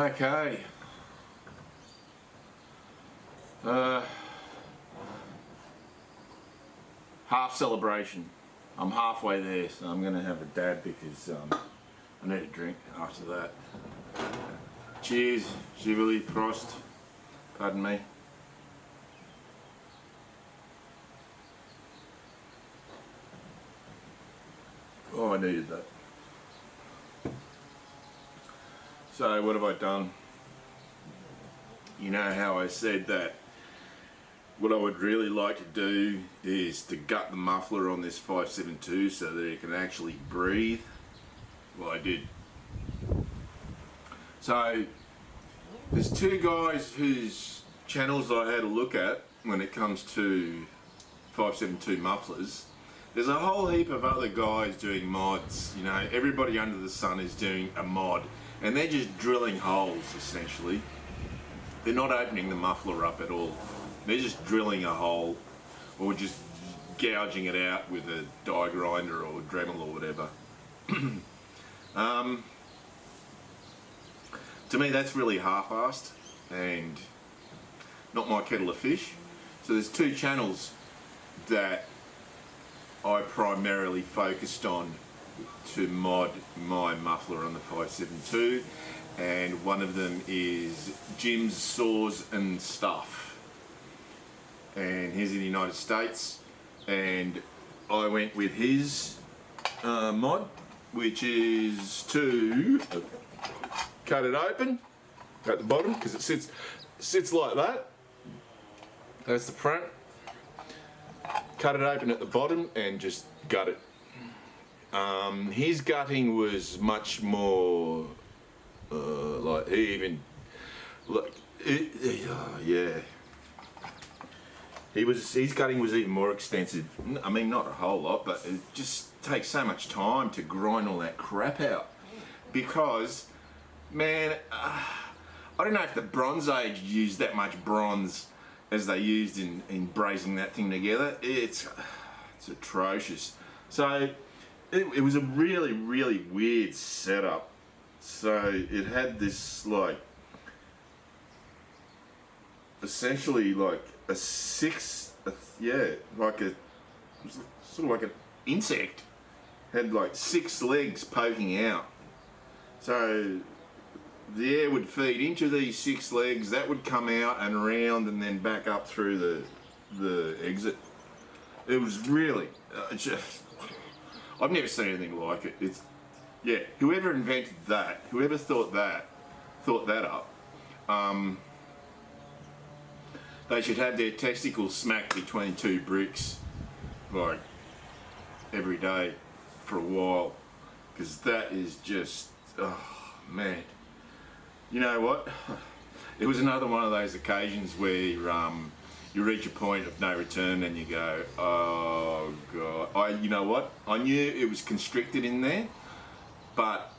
Okay. Half celebration. I'm halfway there, so I'm going to have a dab because I need a drink after that. Cheers, Jubilee, Prost. Pardon me. Oh, I needed that. So what have I done? You know how I said that what I would really like to do is to gut the muffler on this 572 so that it can actually breathe. Well, I did. So there's two guys whose channels I had a look at when it comes to 572 mufflers. There's a whole heap of other guys doing mods. You know, everybody under the sun is doing a mod, and they're just drilling holes essentially. They're not opening the muffler up at all. They're just drilling a hole or just gouging it out with a die grinder or Dremel or whatever. To me that's really half-assed and not my kettle of fish. So there's two channels that I primarily focused on to mod my muffler on the 572, and one of them is Jim's Saws and Stuff, and he's in the United States, and I went with his mod, which is to cut it open at the bottom because it sits like that. That's the front. Cut it open at the bottom and just gut it. His gutting was much more like he even yeah. His gutting was even more extensive. I mean, not a whole lot, but it just takes so much time to grind all that crap out. Because, man, I don't know if the Bronze Age used that much bronze as they used in brazing that thing together. It's atrocious. So it was a really, really weird setup. So it had this like essentially like a like a sort of like an insect. Had like 6 legs poking out. So the air would feed into these 6 legs, that would come out and around and then back up through the exit. It was really, I've never seen anything like it. It's, yeah, whoever invented that, whoever thought that up, they should have their testicles smacked between 2 bricks, like, every day for a while, because that is just, oh man. You know what? It was another one of those occasions where you reach a point of no return and you go, oh god. You know what? I knew it was constricted in there, but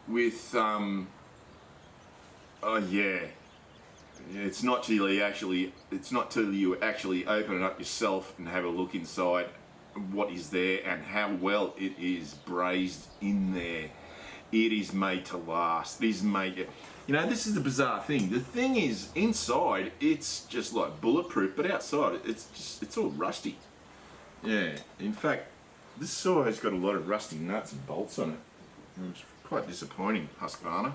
with oh yeah, it's not till you actually open it up yourself and have a look inside what is there and how well it is brazed in there. It is made to last. It is made, you know, this is the bizarre thing. The thing is, inside, it's just like bulletproof, but outside, it's all rusty. Yeah, in fact, this saw has got a lot of rusty nuts and bolts on it. It's quite disappointing, Husqvarna.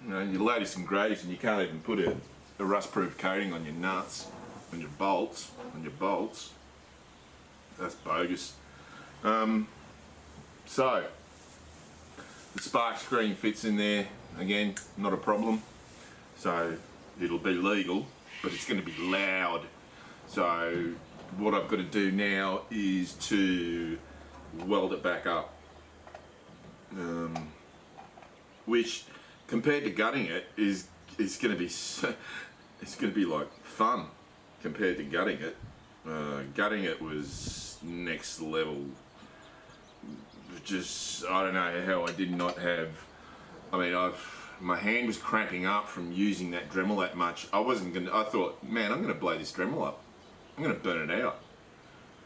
You know, your latest and greatest, and you can't even put a rust-proof coating on your nuts, on your bolts, That's bogus. So the spark screen fits in there again, not a problem. So it'll be legal, but it's going to be loud. So what I've got to do now is to weld it back up, which compared to gutting it is going to be it's going to be like fun compared to gutting it. Gutting it was next level. Just, I don't know how I did not have, I mean, my hand was cramping up from using that Dremel that much. I thought, man, I'm going to blow this Dremel up. I'm going to burn it out.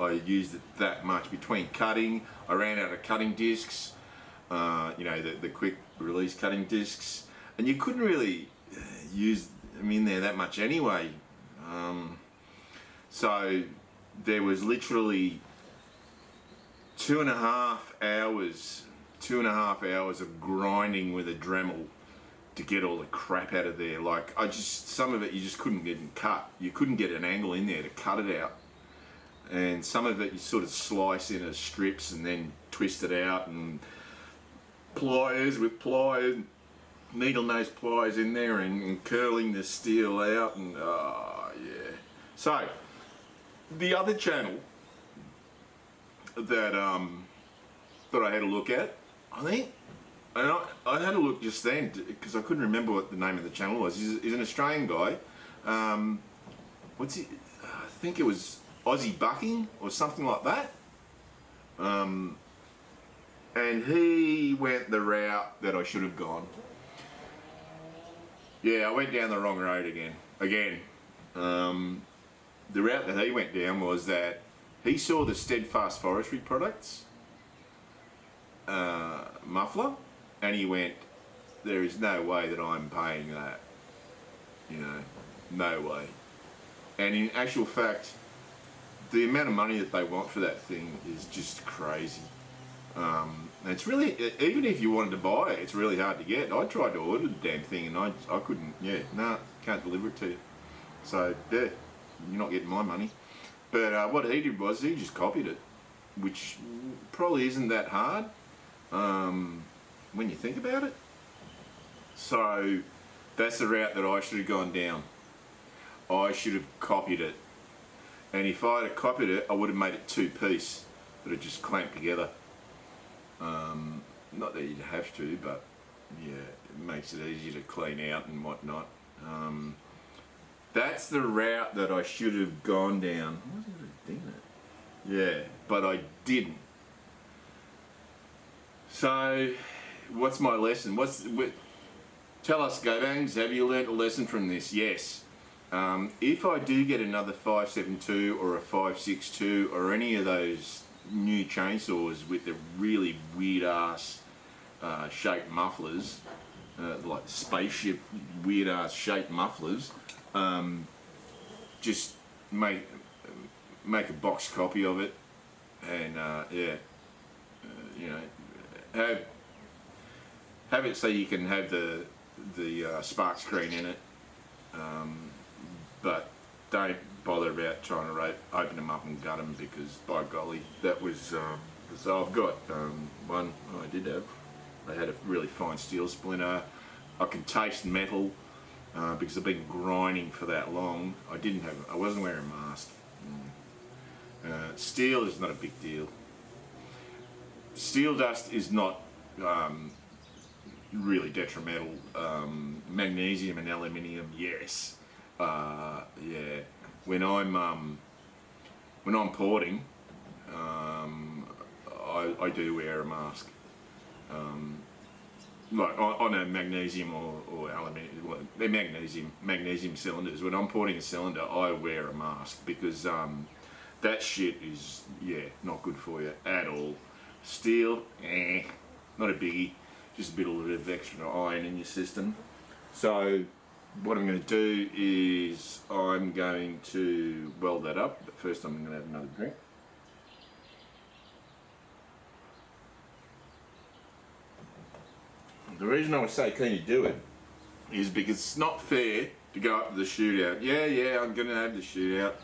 I used it that much. Between cutting, I ran out of cutting discs, you know, the quick release cutting discs, and you couldn't really use them in there that much anyway. So there was literally 2.5 hours of grinding with a Dremel to get all the crap out of there. Like, some of it you just couldn't get cut. You couldn't get an angle in there to cut it out. And some of it you sort of slice into strips and then twist it out, and pliers, needle nose pliers in there, and curling the steel out, and yeah. So the other channel that that I had a look at, I think, and I had a look just then because I couldn't remember what the name of the channel was. He's an Australian guy. What's he? I think it was Aussie Bucking or something like that. And he went the route that I should have gone. Yeah, I went down the wrong road again. The route that he went down was that he saw the Steadfast Forestry Products muffler, and he went, there is no way that I'm paying that, you know, no way. And in actual fact, the amount of money that they want for that thing is just crazy. It's really, even if you wanted to buy it, it's really hard to get. I tried to order the damn thing and I couldn't, can't deliver it to you. So yeah, you're not getting my money. But what he did was he just copied it, which probably isn't that hard when you think about it. So that's the route that I should have gone down. I should have copied it. And if I had copied it, I would have made it two-piece that are just clamped together. Not that you'd have to, but yeah, it makes it easier to clean out and whatnot. That's the route that I should have gone down. I wasn't going to do that. Yeah, but I didn't. So, what's my lesson? Tell us, Go Bangs, have you learnt a lesson from this? Yes. If I do get another 572 or a 562 or any of those new chainsaws with the really weird ass shaped mufflers, like spaceship weird ass shaped mufflers, just make a box copy of it, and you know, have it so you can have the spark screen in it, but don't bother about trying to open them up and gut them, because by golly, that was so I've got one I did have. I had a really fine steel splinter. I can taste metal because I've been grinding for that long. I wasn't wearing a mask. Steel is not a big deal. Steel dust is not really detrimental. Magnesium and aluminium, yes. Yeah. When I'm porting, I do wear a mask. Like on a magnesium or aluminium, well, they're magnesium cylinders. When I'm porting a cylinder, I wear a mask because that shit is not good for you at all. Steel, not a biggie, just a bit of extra iron in your system. So what I'm going to do is I'm going to weld that up, but first I'm going to have another drink. The reason I was so keen to do it is because it's not fair to go up to the shootout. Yeah, I'm going to have the shootout.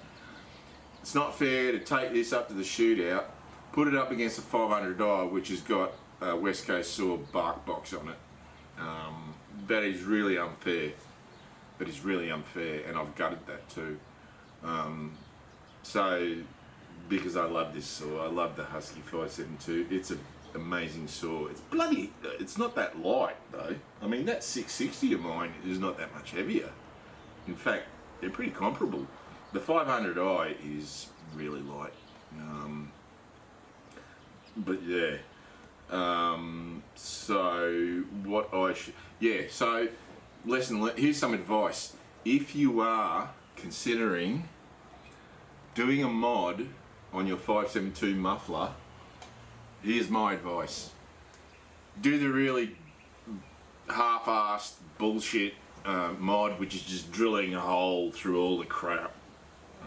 It's not fair to take this up to the shootout, put it up against a 500i, which has got a West Coast Saw bark box on it. That is really unfair. That is really unfair, and I've gutted that too. So, because I love this saw, I love the Husky 572. It's an amazing saw. It's not that light though. I mean, that 660 of mine is not that much heavier. In fact, they're pretty comparable. The 500i is really light. But yeah. So what I should, so here's some advice. If you are considering doing a mod on your 572 muffler, here's my advice. Do the really half-assed bullshit mod, which is just drilling a hole through all the crap.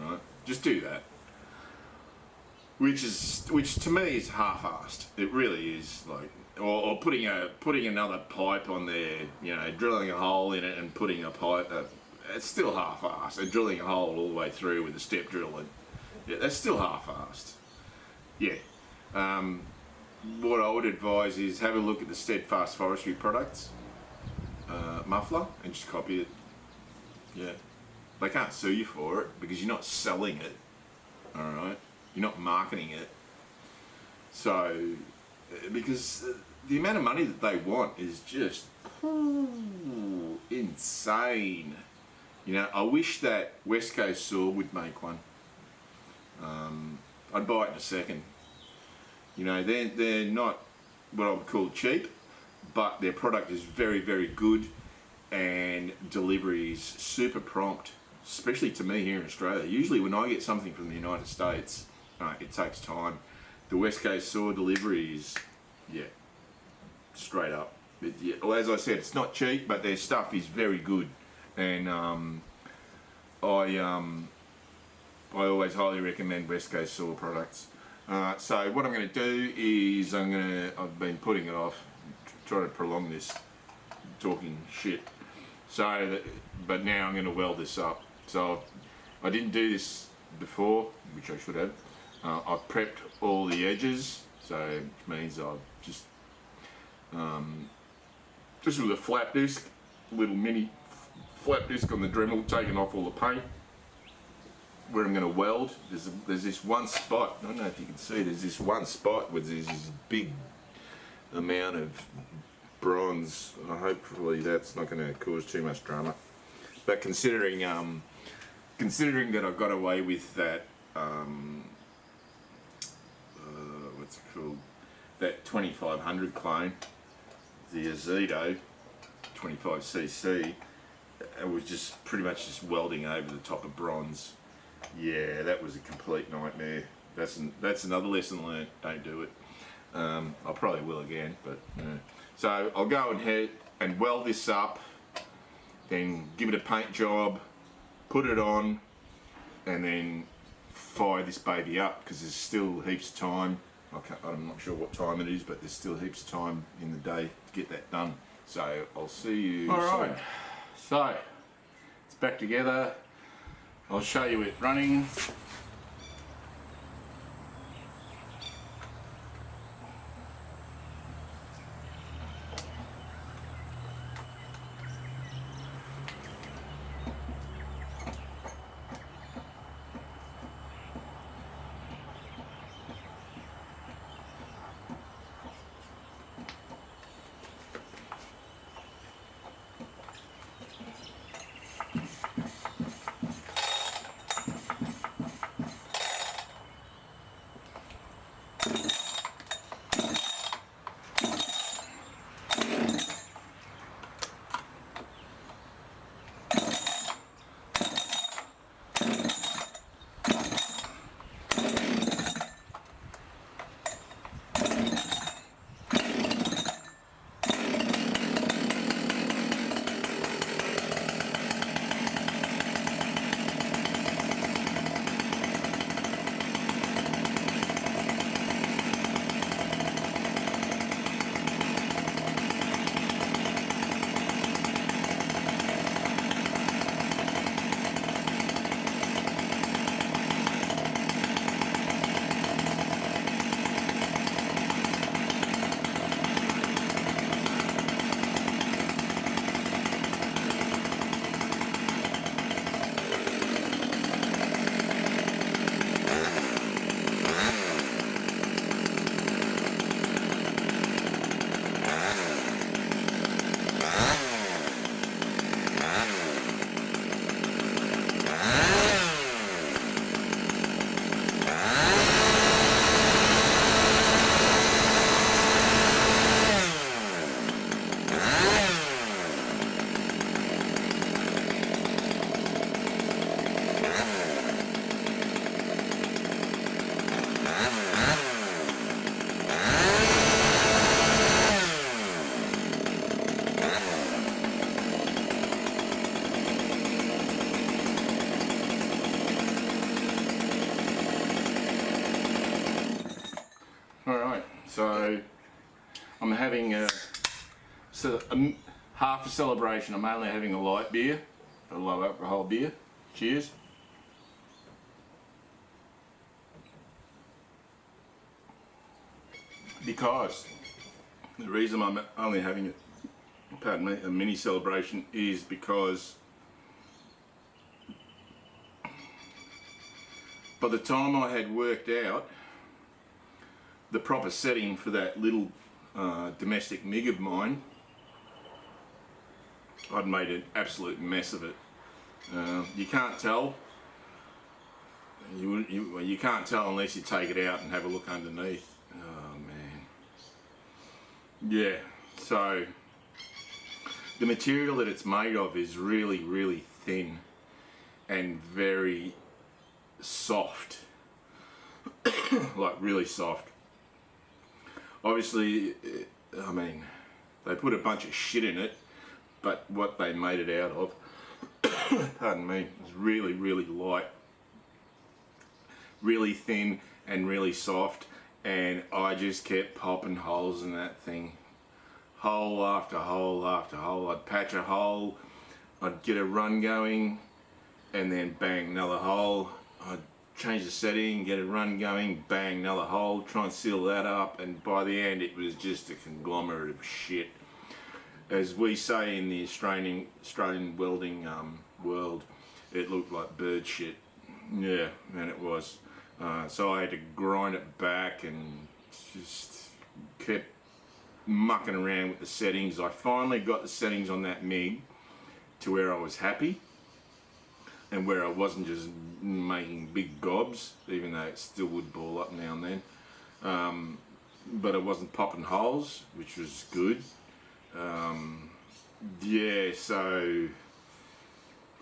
Right? Just do that. Which to me is half-assed. It really is. Like, or putting another pipe on there, you know, drilling a hole in it and putting a pipe. It's still half-assed. And drilling a hole all the way through with a step drill, and yeah, that's still half-assed. Yeah. What I would advise is have a look at the Steadfast Forestry Products muffler and just copy it. Yeah. They can't sue you for it because you're not selling it. All right. You're not marketing it. So, because the amount of money that they want is just insane. You know, I wish that West Coast Saw would make one. I'd buy it in a second. You know, they're not what I would call cheap, but their product is very, very good, and delivery is super prompt, especially to me here in Australia. Usually when I get something from the United States, it takes time. The West Coast Saw delivery is, yeah, straight up. Well, as I said, it's not cheap, but their stuff is very good, and I always highly recommend West Coast Saw products. So what I'm going to do is I've been putting it off, try to prolong this talking shit. But now I'm going to weld this up. So I didn't do this before, which I should have. I've prepped all the edges, so it means I've just with a flap disc, little mini flap disc on the Dremel, taking off all the paint. Where I'm going to weld, there's this one spot, I don't know if you can see, there's this one spot where there's this big amount of bronze. Hopefully that's not going to cause too much drama. But considering that I got away with that, what's it called, that 2500 clone, the Azedo 25cc, it was just pretty much just welding over the top of bronze. Yeah, that was a complete nightmare. That's another lesson learned. Don't do it. I probably will again, but so I'll go ahead and weld this up, then give it a paint job, put it on, and then fire this baby up, because there's still heaps of time. I'm not sure what time it is, but there's still heaps of time in the day to get that done. So I'll see you. All right. So it's back together. I'll show you it running. So I'm having half a celebration. I'm only having a light beer, a low alcohol beer. Cheers. Because the reason I'm only having it, pardon me, a mini celebration is because by the time I had worked out the proper setting for that little domestic MIG of mine, I'd made an absolute mess of it. You can't tell. You can't tell unless you take it out and have a look underneath. Oh man. Yeah, so the material that it's made of is really, really thin and very soft. Like really soft. Obviously, I mean, they put a bunch of shit in it, but what they made it out of, pardon me, is really, really light, really thin and really soft, and I just kept popping holes in that thing. Hole after hole after hole. I'd patch a hole, I'd get a run going, and then bang, another hole. I'd change the setting, get a run going, bang, another hole, try and seal that up, and by the end it was just a conglomerate of shit. As we say in the Australian welding world, it looked like bird shit. Yeah, and it was. So I had to grind it back and just kept mucking around with the settings. I finally got the settings on that MIG to where I was happy and where I wasn't just making big gobs, even though it still would ball up now and then. But it wasn't popping holes, which was good. Yeah, so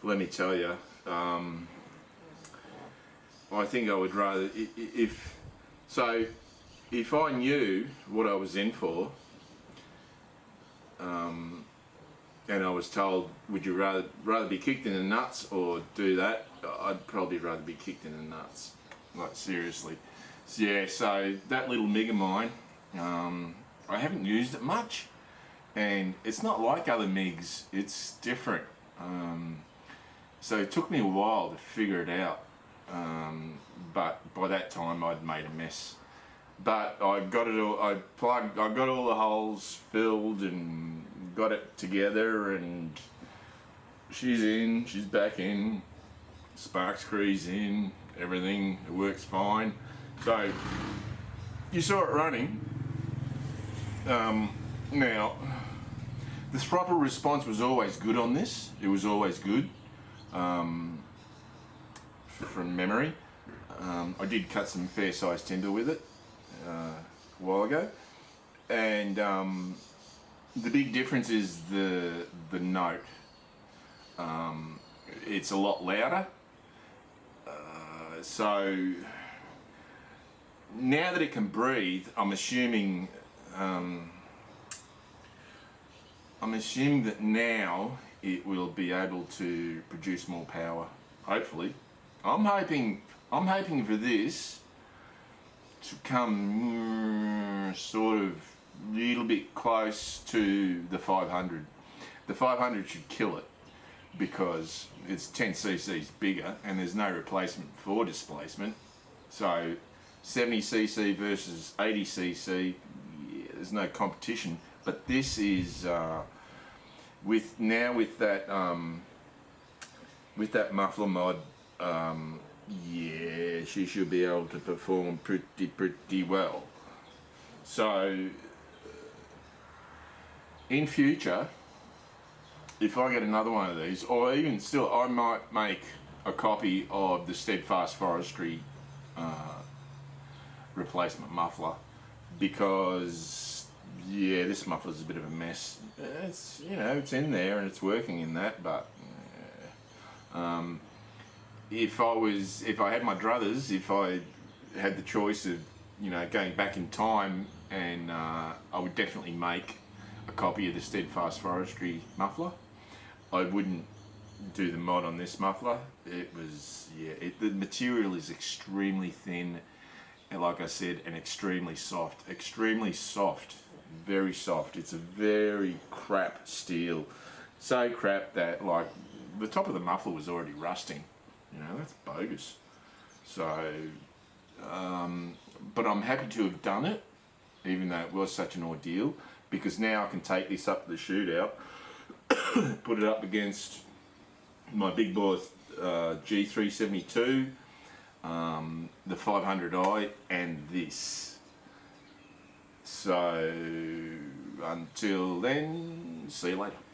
let me tell you, I think I would rather, if I knew what I was in for, and I was told, would you rather be kicked in the nuts or do that? I'd probably rather be kicked in the nuts, like seriously. So, yeah, so that little MIG of mine, I haven't used it much, and it's not like other MIGs, it's different. So it took me a while to figure it out, but by that time I'd made a mess. But I got it all, I got all the holes filled and got it together, and she's in, she's back in, spark screws in, everything, it works fine. So you saw it running. Now the throttle response was always good on this, it was always good, from memory. I did cut some fair sized timber with it a while ago, and the big difference is the note. It's a lot louder, so now that it can breathe, I'm assuming that now it will be able to produce more power, hopefully. I'm hoping for this to come sort of a little bit close to the 500. The 500 should kill it because it's 10 cc's bigger and there's no replacement for displacement. So 70 cc versus 80 cc, yeah, there's no competition. But this is with that muffler mod, yeah, she should be able to perform pretty well. So in future, if I get another one of these, or even still, I might make a copy of the Steadfast Forestry replacement muffler, because yeah, this muffler's a bit of a mess. It's, you know, it's in there and it's working in that, but if I had my druthers, if I had the choice of, you know, going back in time, and I would definitely make a copy of the Steadfast Forestry muffler. I wouldn't do the mod on this muffler. It was, yeah, the material is extremely thin, like I said, and extremely soft, very soft. It's a very crap steel, so crap that like the top of the muffler was already rusting. You know, that's bogus. So, but I'm happy to have done it, even though it was such an ordeal, because now I can take this up to the shootout, put it up against my big boy G372, the 500i, and this. So until then, see you later.